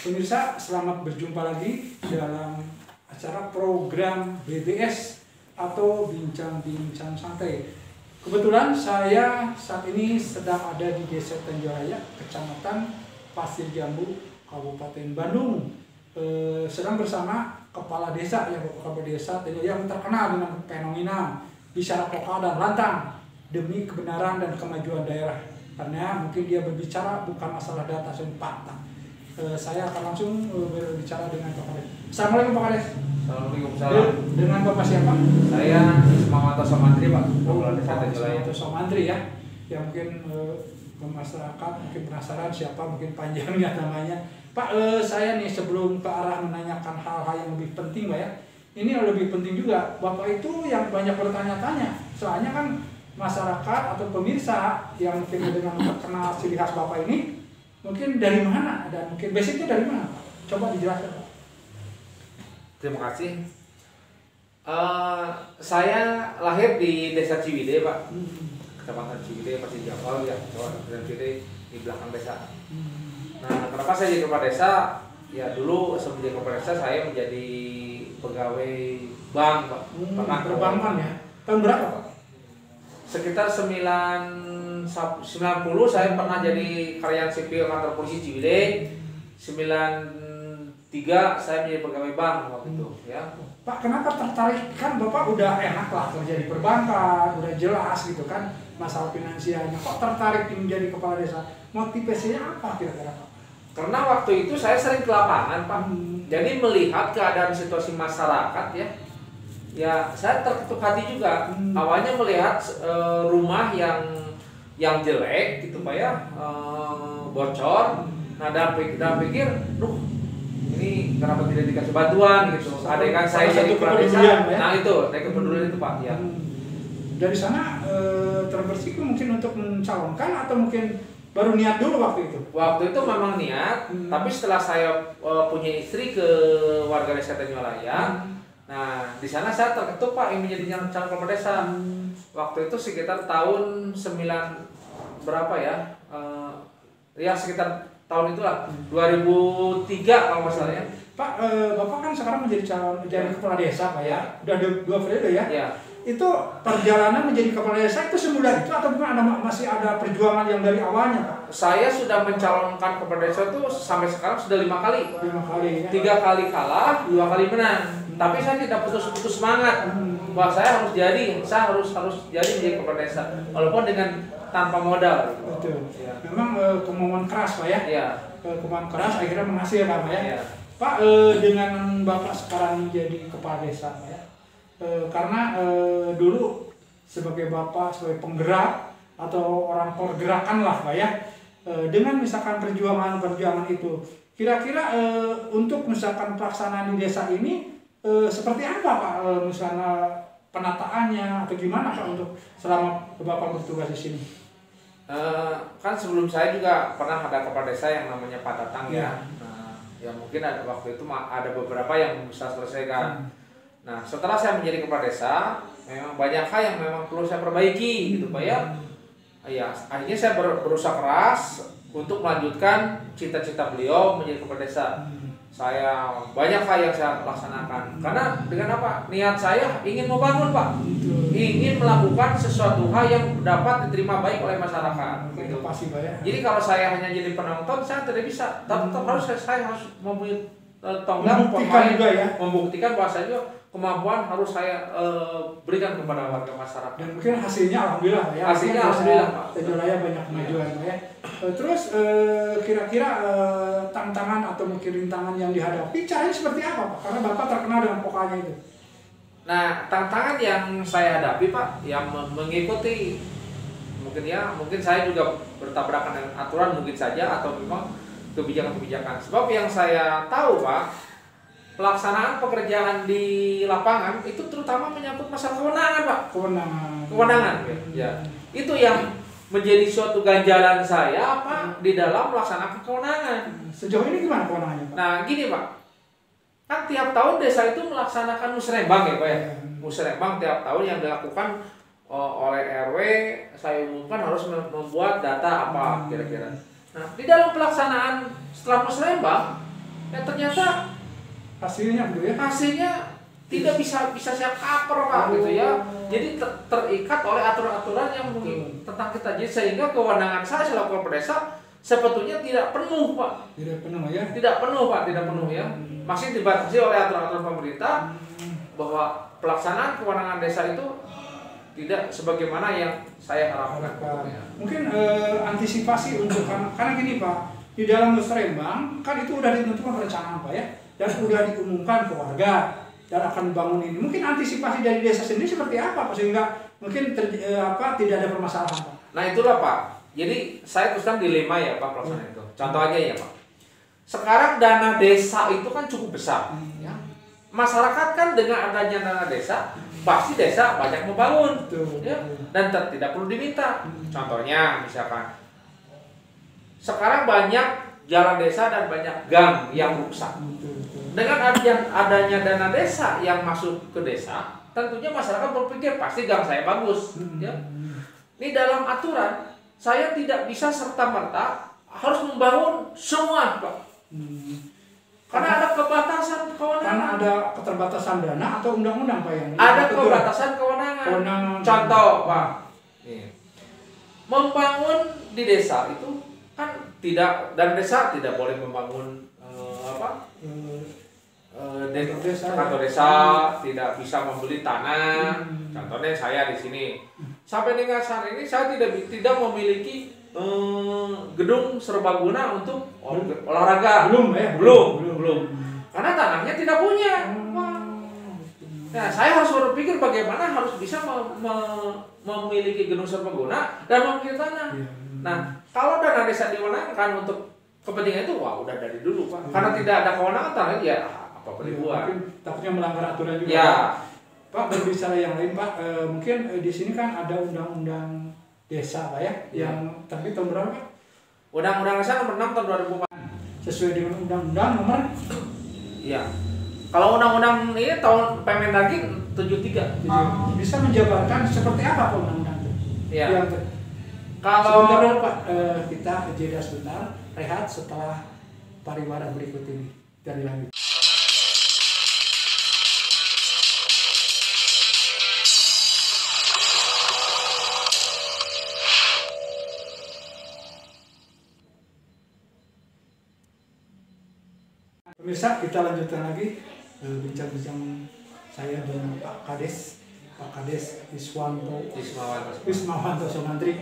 Pemirsa, selamat berjumpa lagi dalam acara program BBS atau Bincang-Bincang Santai. Kebetulan saya saat ini sedang ada di Desa Tanjuraya, Kecamatan Pasir Jambu, Kabupaten Bandung. Sedang bersama Kepala Desa, ya Kepala Desa yang terkenal dengan fenomena bicara vokal dan lantang demi kebenaran dan kemajuan daerah. Karena mungkin dia berbicara bukan masalah data dan fakta. Saya akan langsung berbicara dengan Pak Kades. Assalamualaikum Pak Kades. Assalamualaikum salam. Dengan Bapak siapa? Saya Ismail Somantri, Pak. Kepala Desa Tanjuraya. Somantri ya. Yang mungkin masyarakat mungkin penasaran siapa, mungkin panjangnya namanya. Pak, saya nih sebelum ke arah menanyakan hal-hal yang lebih penting, Pak ya. Ini yang lebih penting juga. Bapak itu yang banyak bertanya-tanya. Soalnya kan masyarakat atau pemirsa yang mungkin dengan terkenal ciri khas Bapak ini mungkin dari mana dan mungkin basicnya dari mana, Pak? Coba dijelaskan, Pak. Terima kasih. Saya lahir di Desa Ciwidey, Pak. Kecamatan Ciwidey, Pasir Jambu, ya, Kabupaten Ciwidey di belakang desa. Nah, kenapa saya jadi kepala desa? Ya dulu sebelum jadi kepala desa saya menjadi pegawai bank, Pak. Pernah Perbankan ya. Tahun berapa, Pak? Sekitar 90 saya pernah jadi karyawan sipil kantor polisi Ciwidey. 93 saya menjadi pegawai bank waktu itu, ya. Pak, kenapa tertarik? Kan Bapak udah enak lah kerja di perbankan, udah jelas gitu kan masalah finansialnya. Kok tertarik menjadi kepala desa? Motivasinya apa kira-kira, Pak? Karena waktu itu saya sering ke lapangan, Pak. Jadi melihat keadaan situasi masyarakat, ya. Ya, saya terketuk hati juga. Awalnya melihat rumah yang jelek gitu, Pak ya, bocor. Nah, dan pikir, duh, ini kenapa tidak dikasih bantuan gitu. Andai kan saya jadi kepala desa, ya? Nah itu, kepedulian itu, Pak, ya. Dari sana terbersih mungkin untuk mencalonkan atau mungkin baru niat dulu waktu itu? Waktu itu memang niat, tapi setelah saya punya istri ke warga desa Tanjuraya, nah di sana saya terketuk, Pak, yang menjadi calon kepala desa. Waktu itu sekitar tahun 9 berapa ya? Ya sekitar tahun itulah 2003 kalau nggak salah ya. Pak, Bapak kan sekarang menjadi kepala desa, Pak ya. Udah dua periode ya. Ya. Itu perjalanan menjadi kepala desa itu semudah itu atau masih ada perjuangan yang dari awalnya, Pak? Saya sudah mencalonkan kepala desa itu sampai sekarang sudah 5 kali. 5 kali ya. 3 kali kalah, 2 kali menang. Tapi saya tidak putus semangat. Wah, saya harus jadi menjadi kepala desa. Walaupun dengan tanpa modal. Betul. Ya. Memang kemauan keras, Pak ya. Ya. Kemauan keras akhirnya menghasilkan, Pak ya. Ya. Pak, dengan Bapak sekarang menjadi kepala desa, Pak ya. Karena dulu sebagai Bapak, sebagai penggerak atau orang pergerakan lah, Pak ya. Dengan misalkan perjuangan itu, kira-kira untuk misalkan pelaksanaan di desa ini seperti apa, Pak? Misalnya penataannya atau gimana, Pak, untuk selama Bapak bertugas di sini? Kan sebelum saya juga pernah ada kepala desa yang namanya Pak Tatang ya. Nah, ya mungkin ada waktu itu ada beberapa yang bisa selesaikan. Nah, setelah saya menjadi kepala desa, memang banyak hal yang memang perlu saya perbaiki gitu, Pak ya. Ya, akhirnya saya berusaha keras untuk melanjutkan cita-cita beliau menjadi kepala desa. Saya banyak hal yang saya laksanakan. Karena dengan apa? Niat saya ingin membangun, Pak. Ingin melakukan sesuatu hal yang dapat diterima baik oleh masyarakat. Gitu. Pasti, Pak ya. Jadi kalau saya hanya jadi penonton, saya tidak bisa. Tetap saya harus mempunyai tonggak membuktikan bahwa saya juga kemampuan harus saya berikan kepada warga masyarakat. Dan mungkin hasilnya alhamdulillah, Pak ya. Hasilnya alhamdulillah, Pak. Tanjuraya banyak kemajuan, Pak ya. Terus kira-kira tantangan atau mungkin rintangan yang dihadapi caranya seperti apa, Pak? Karena Bapak terkenal dengan vokalnya itu. Nah, tantangan yang saya hadapi, Pak, yang mengikuti mungkin saya juga bertabrakan dengan aturan mungkin saja atau memang kebijakan-kebijakan. Sebab yang saya tahu, Pak, pelaksanaan pekerjaan di lapangan itu terutama menyangkut masalah kewenangan, Pak. Kewenangan, ya. Itu yang menjadi suatu ganjalan saya, Pak, di dalam melaksanakan kewenangan. Sejauh ini gimana kewenangannya, Pak? Nah, gini, Pak. Kan tiap tahun desa itu melaksanakan musrembang ya, Pak ya. Musrembang tiap tahun yang dilakukan oleh RW, saya umumkan harus membuat data apa kira-kira. Nah, di dalam pelaksanaan setelah musrembang Ya ternyata hasilnya gitu ya. hasilnya tidak bisa saya cover Pak gitu ya. Jadi terikat oleh aturan-aturan yang mungkin tentang kita, jadi sehingga kewenangan saya selaku kepala desa sebetulnya tidak penuh Pak. Tidak penuh ya. Tidak penuh Pak, tidak penuh ya. Masih dibatasi oleh aturan-aturan pemerintah bahwa pelaksanaan kewenangan desa itu tidak sebagaimana yang saya harapkan. Mungkin antisipasi untuk karena gini Pak, di dalam musrembang kan itu udah ditentukan perencanaan Pak ya, dan udah diumumkan ke warga dan akan dibangun ini. Mungkin antisipasi dari desa sendiri seperti apa Pak, sehingga mungkin tidak ada permasalahan Pak. Nah itulah Pak. Jadi saya terus terang dilema ya Pak pelaksanaan itu. Contoh aja ya Pak. Sekarang dana desa itu kan cukup besar. Ya. Masyarakat kan dengan adanya dana desa pasti desa banyak membangun, ya, dan tidak perlu diminta. Contohnya misalkan sekarang banyak jalan desa dan banyak gang yang rusak. Dengan adanya dana desa yang masuk ke desa, tentunya masyarakat berpikir pasti gang saya bagus. Ya. Ini dalam aturan saya tidak bisa serta-merta harus membangun semua, Pak. Karena ada keterbatasan kewenangan. Karena ada keterbatasan dana atau undang-undang Pak yang ada keterbatasan kewenangan. Contoh Pak, membangun di desa itu kan tidak, dan desa tidak boleh membangun kantor desa, tidak bisa membeli tanah. Contohnya saya di sini sampai dengan saat ini saya tidak memiliki gedung serbaguna untuk olahraga. Belum. Karena tanahnya tidak punya. Nah, saya harus berpikir bagaimana harus bisa memiliki gedung serbaguna dan memiliki tanah. Nah, kalau dana desa diwenangkan untuk kepentingan itu, wah udah dari dulu Pak. Karena tidak ada kewenangan tanah, ya apa boleh buat. Mungkin takutnya melanggar aturan juga. Ya. Pak, berbicara yang lain Pak, mungkin di sini kan ada undang-undang desa Pak ya, yang terbit tahun berapa Pak? Undang-undang desa nomor 6 tahun 2004. Sesuai dengan undang-undang nomor? Iya. Kalau undang-undang ini tahun Permendagri 73. Bisa menjabarkan seperti apa Pak undang-undang itu? Iya. Kalau sebentar dulu Pak, kita jeda sebentar, rehat setelah pariwara berikut ini dari langit. Pemirsa, kita lanjutkan lagi bincang-bincang saya dengan Pak Kades Wismawanto Sumantri.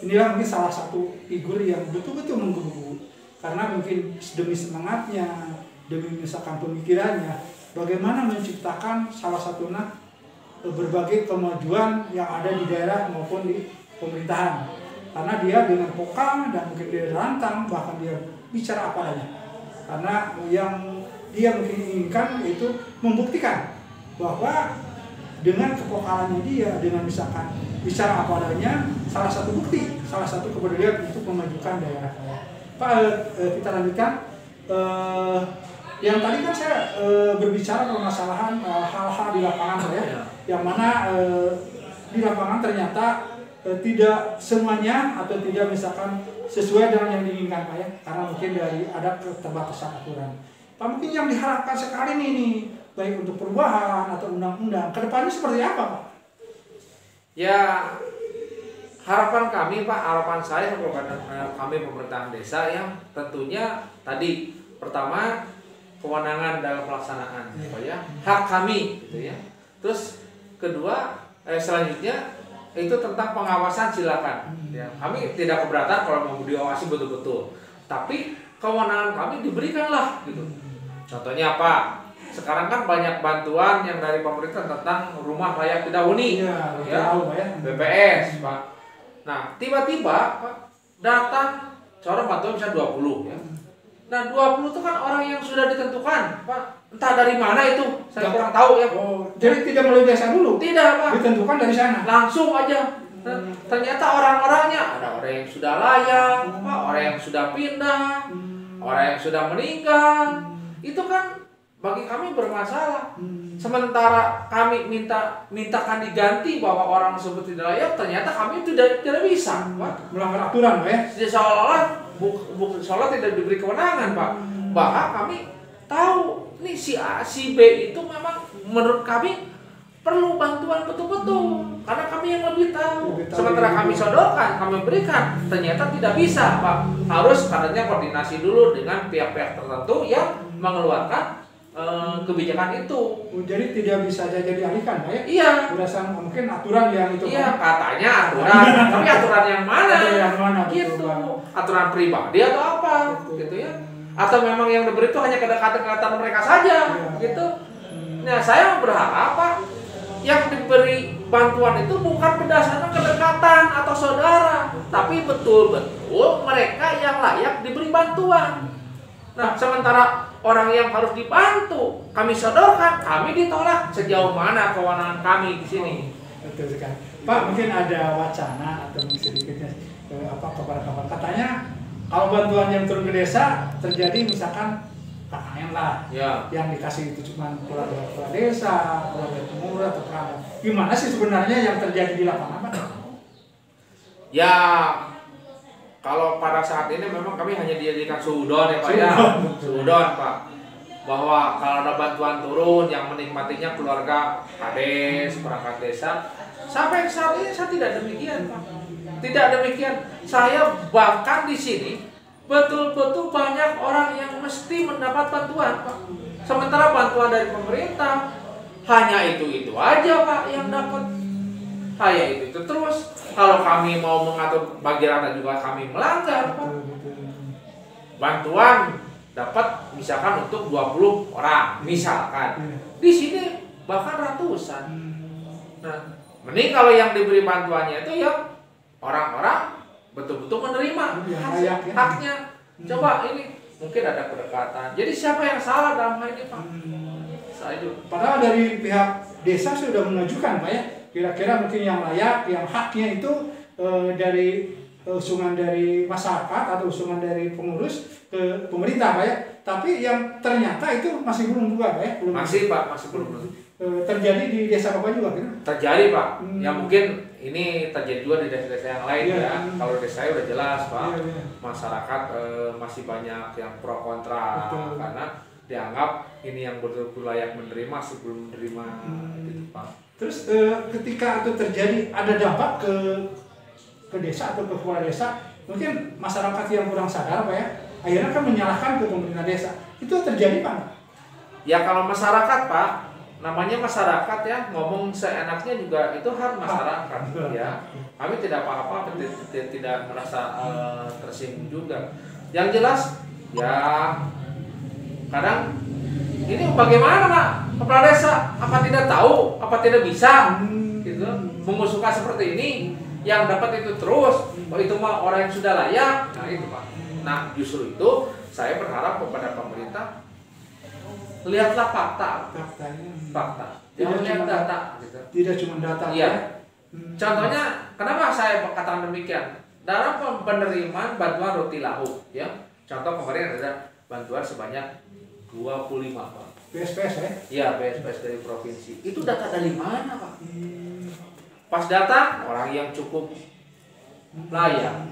Inilah mungkin salah satu figur yang betul-betul menggebu, karena mungkin demi semangatnya, demi misalkan pemikirannya, bagaimana menciptakan salah satu berbagai kemajuan yang ada di daerah maupun di pemerintahan. Karena dia dengan pokang dan mungkin dia rantang, bahkan dia bicara apa adanya. Karena yang dia mungkin inginkan yaitu membuktikan bahwa dengan kepokalannya dia, dengan misalkan bicara apa adanya, salah satu bukti, salah satu kepedulian untuk memajukan daerah. Pak, kita lanjutkan. Yang tadi kan saya berbicara permasalahan hal-hal di lapangan ya, yang mana di lapangan ternyata tidak semuanya atau tidak misalkan sesuai dengan yang diinginkan Pak ya, karena mungkin dari ada keterbatasan aturan. Pak, mungkin yang diharapkan sekali ini baik untuk perubahan atau undang-undang kedepannya seperti apa Pak? Ya, harapan kami Pak, harapan saya kepada kami pemerintahan desa yang tentunya tadi pertama kewenangan dalam pelaksanaan, ya, hak kami gitu ya. Terus kedua selanjutnya itu tentang pengawasan, silakan. Ya, kami tidak keberatan kalau mau diawasi betul-betul. Tapi kewenangan kami diberikanlah gitu. Contohnya apa? Sekarang kan banyak bantuan yang dari pemerintah tentang rumah layak tidak huni. Ya, BPS, Pak. Nah, tiba-tiba Pak datang seorang bantuan bisa 20 ya. Nah, 20 itu kan orang yang sudah ditentukan, Pak. Entah dari mana itu, saya kurang tahu ya. Jadi tidak melalui desa dulu? Tidak, Pak. Ditentukan dari sana? Langsung aja. Ternyata orang-orangnya ada orang yang sudah layak, Pak, orang yang sudah pindah, orang yang sudah meninggal. Itu kan bagi kami bermasalah. Sementara kami mintakan diganti bahwa orang tersebut tidak layak, ternyata kami tidak bisa, Pak. Melanggar aturan, Pak ya? Seolah-olah seolah tidak diberi kewenangan, Pak. Bahkan kami ini si A, si B itu memang menurut kami perlu bantuan betul-betul karena kami yang lebih tahu. Sementara kami sodorkan, kami berikan, ternyata tidak bisa, Pak. Harus katanya koordinasi dulu dengan pihak-pihak tertentu yang mengeluarkan kebijakan itu. Jadi tidak bisa saja dialihkan, Pak ya? Iya. Berdasarkan mungkin aturan yang itu. Iya, katanya aturan, tapi aturan yang mana? Aturan yang mana? Gitu. Betul, Aturan pribadi atau apa? Betul. Gitu ya. Atau memang yang diberi itu hanya kedekatan-kedekatan mereka saja, Iya. gitu. Nah, saya berharap, Pak, yang diberi bantuan itu bukan berdasarkan kedekatan atau saudara, tapi betul-betul mereka yang layak diberi bantuan. Nah, sementara orang yang harus dibantu kami sodorkan, kami ditolak. Sejauh mana kewenangan kami di sini? Betul sekali. Pak, mungkin ada wacana atau mungkin sedikitnya kepada kawan, katanya kalau bantuan yang turun ke desa terjadi misalkan KKN lah, Ya. yang dikasih itu cuma kepala desa, kepala pengurus atau kerabat. Gimana sih sebenarnya yang terjadi di lapangan, Pak? Ya, kalau pada saat ini memang kami hanya dijadikan sudon ya Pak ya. Sudon Pak. Bahwa kalau ada bantuan turun yang menikmatinya keluarga kades, perangkat desa. Sampai saat ini saya tidak demikian Pak. Tidak demikian. Saya bahkan di sini betul-betul banyak orang yang mesti mendapat bantuan Pak. Sementara bantuan dari pemerintah hanya itu aja Pak yang dapat. Saya itu terus. Kalau kami mau mengatur bagi rata juga kami melanggar Pak. Bantuan dapat misalkan untuk 20 orang misalkan. Di sini bahkan ratusan. Nah, mending kalau yang diberi bantuannya itu ya orang-orang betul-betul menerima haknya. Coba ini mungkin ada kedekatan. Jadi siapa yang salah dalam hal ini Pak? Saya juga. Padahal dari pihak desa sudah mengajukan Pak ya, kira-kira mungkin yang layak, yang haknya itu dari usungan dari masyarakat atau usungan dari pengurus ke pemerintah Pak ya. Tapi yang ternyata itu masih belum juga Pak ya? Belum Masih Pak, masih belum. Terjadi di desa Bapak juga kan? Terjadi Pak. Ya mungkin ini terjadi juga di desa-desa yang lain ya. Kalau desa saya udah jelas Pak. Masyarakat masih banyak yang pro kontra. Betul. Karena dianggap ini yang betul-betul layak menerima sebelum menerima gitu Pak. Terus ketika itu terjadi ada dampak ke desa atau ke kepala desa, mungkin masyarakat yang kurang sadar Pak ya, akhirnya kan menyalahkan ke pemerintah desa. Itu terjadi Pak? Ya kalau masyarakat Pak, namanya masyarakat ya, ngomong seenaknya juga itu hak masyarakat ya. Kami tidak apa-apa, tidak merasa tersinggung juga. Yang jelas ya kadang ini bagaimana Pak kepala desa, apa tidak tahu, apa tidak bisa gitu mengusulkan seperti ini, yang dapat itu terus, oh itu mah orang yang sudah layak. Nah itu Pak. Nah justru itu saya berharap kepada pemerintah, lihatlah fakta. Jangan lihat data gitu. Tidak cuma data. Iya. Contohnya kenapa saya katakan demikian? Dalam penerimaan bantuan roti lauk ya. Contoh kemarin ada bantuan sebanyak 25 Pak. PSPS ya? Iya, PSPS dari provinsi. Itu data dari mana Pak? Pas datang orang yang cukup layak.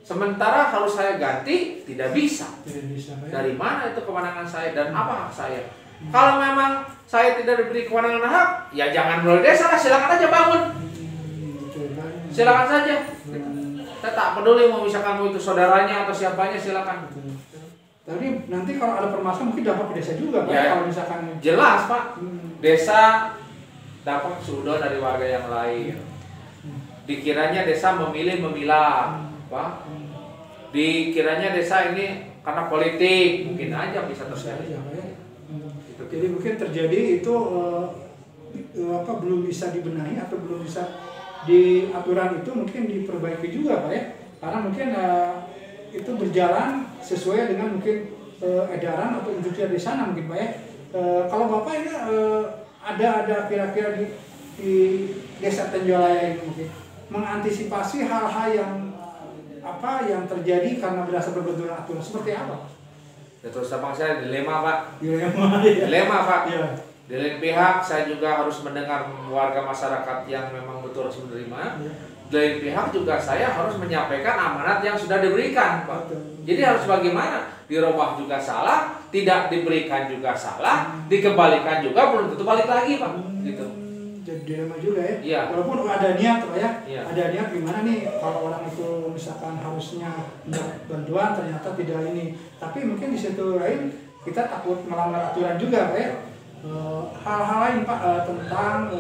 Sementara harus saya ganti tidak bisa. Tidak bisa. Ya? Dari mana itu kewenangan saya dan apa hak saya? Kalau memang saya tidak diberi kewenangan hak, ya jangan melalui desa lah, silakan aja bangun. Silakan saja. Saya tak peduli mau misalkan mau itu saudaranya atau siapanya, silakan. Tapi nanti kalau ada permasalahan mungkin dapat ke desa juga Pak. Ya, kalau misalkan jelas Pak. Desa dapat sudo dari warga yang lain. Dikiranya desa memilih memilah, Pak. Dikiranya desa ini karena politik, mungkin aja bisa terjadi. Jadi mungkin terjadi itu belum bisa dibenahi atau belum bisa di aturan itu mungkin diperbaiki juga Pak ya. Karena mungkin itu berjalan sesuai dengan mungkin edaran atau instruksi di sana mungkin Pak ya. Kalau Bapak ini ada kira-kira di desa Tenjolaya ini mungkin mengantisipasi hal-hal yang terjadi karena berdasarkan benturan aturan seperti apa? Ya, terus abang saya dilema Pak. Dilema Pak. Ya. Di lain pihak saya juga harus mendengar warga masyarakat yang memang betul harus menerima. Ya. Dari pihak juga saya harus menyampaikan amanat yang sudah diberikan, Pak. Betul. Jadi harus bagaimana? Dirubah juga salah, tidak diberikan juga salah, dikembalikan juga belum tentu balik lagi, Pak. Gitu. Jadi dilema juga ya. Iya. Walaupun ada niat, Pak ya. Iya. Ada niat gimana nih kalau orang itu misalkan harusnya mendapat bantuan ternyata tidak ini. Tapi mungkin di situ lain kita takut melanggar aturan juga, Pak ya. Hal-hal lain Pak tentang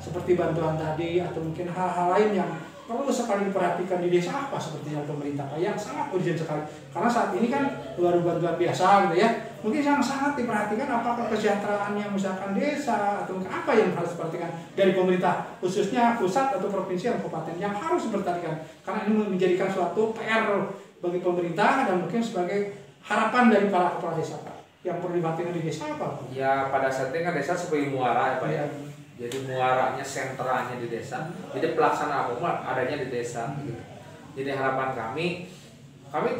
seperti bantuan tadi atau mungkin hal-hal lain yang perlu sekali diperhatikan di desa apa seperti yang pemerintah Pak yang sangat urgent sekali karena saat ini kan baru bantuan biasa gitu ya, mungkin yang sangat diperhatikan apakah kesejahteraan yang misalkan desa atau apa yang harus diperhatikan dari pemerintah khususnya pusat atau provinsi atau kabupaten yang harus diperhatikan karena ini menjadikan suatu PR bagi pemerintah dan mungkin sebagai harapan dari para kepala desa Pak yang perlu diperhatikan di desa apa Pak? Ya pada saat ini kan desa sebagai muara ya Pak ya. Jadi muaranya, sentranya di desa. Jadi pelaksanaan umum adanya di desa. Gitu. Jadi harapan kami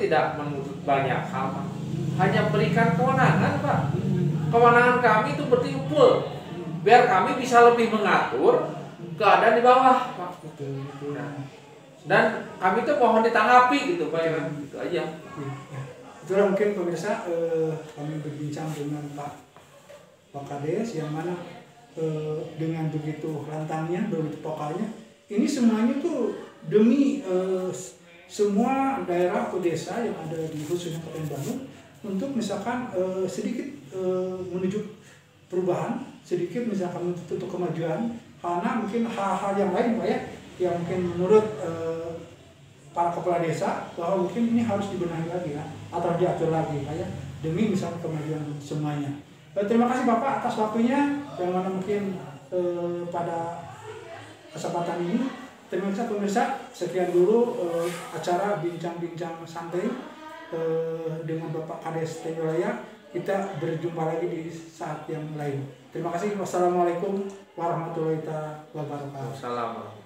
tidak menuntut banyak hal, Pak. Hanya berikan kewenangan, Pak. Kewenangan kami itu bertimpul, biar kami bisa lebih mengatur keadaan di bawah, Pak. Dan kami itu mohon ditanggapi gitu, Pak. Ya. Gitu aja. Itulah mungkin pemirsa kami berbincang dengan Pak Kades yang mana dengan begitu lantangnya, begitu pokalnya, ini semuanya tuh demi semua daerah atau desa yang ada di khususnya Kabupaten Bandung untuk misalkan sedikit menuju perubahan, sedikit misalkan untuk kemajuan, karena mungkin hal-hal yang lain Pak ya, yang mungkin menurut para kepala desa bahwa mungkin ini harus dibenahi lagi ya, atau diatur lagi Pak ya, demi misalkan kemajuan semuanya. Terima kasih Bapak atas waktunya yang mana mungkin pada kesempatan ini. Terima kasih pemirsa, sekian dulu acara bincang-bincang santai dengan Bapak Kades Tenjolaya. Kita berjumpa lagi di saat yang lain. Terima kasih. Wassalamualaikum warahmatullahi wabarakatuh. Wassalamualaikum.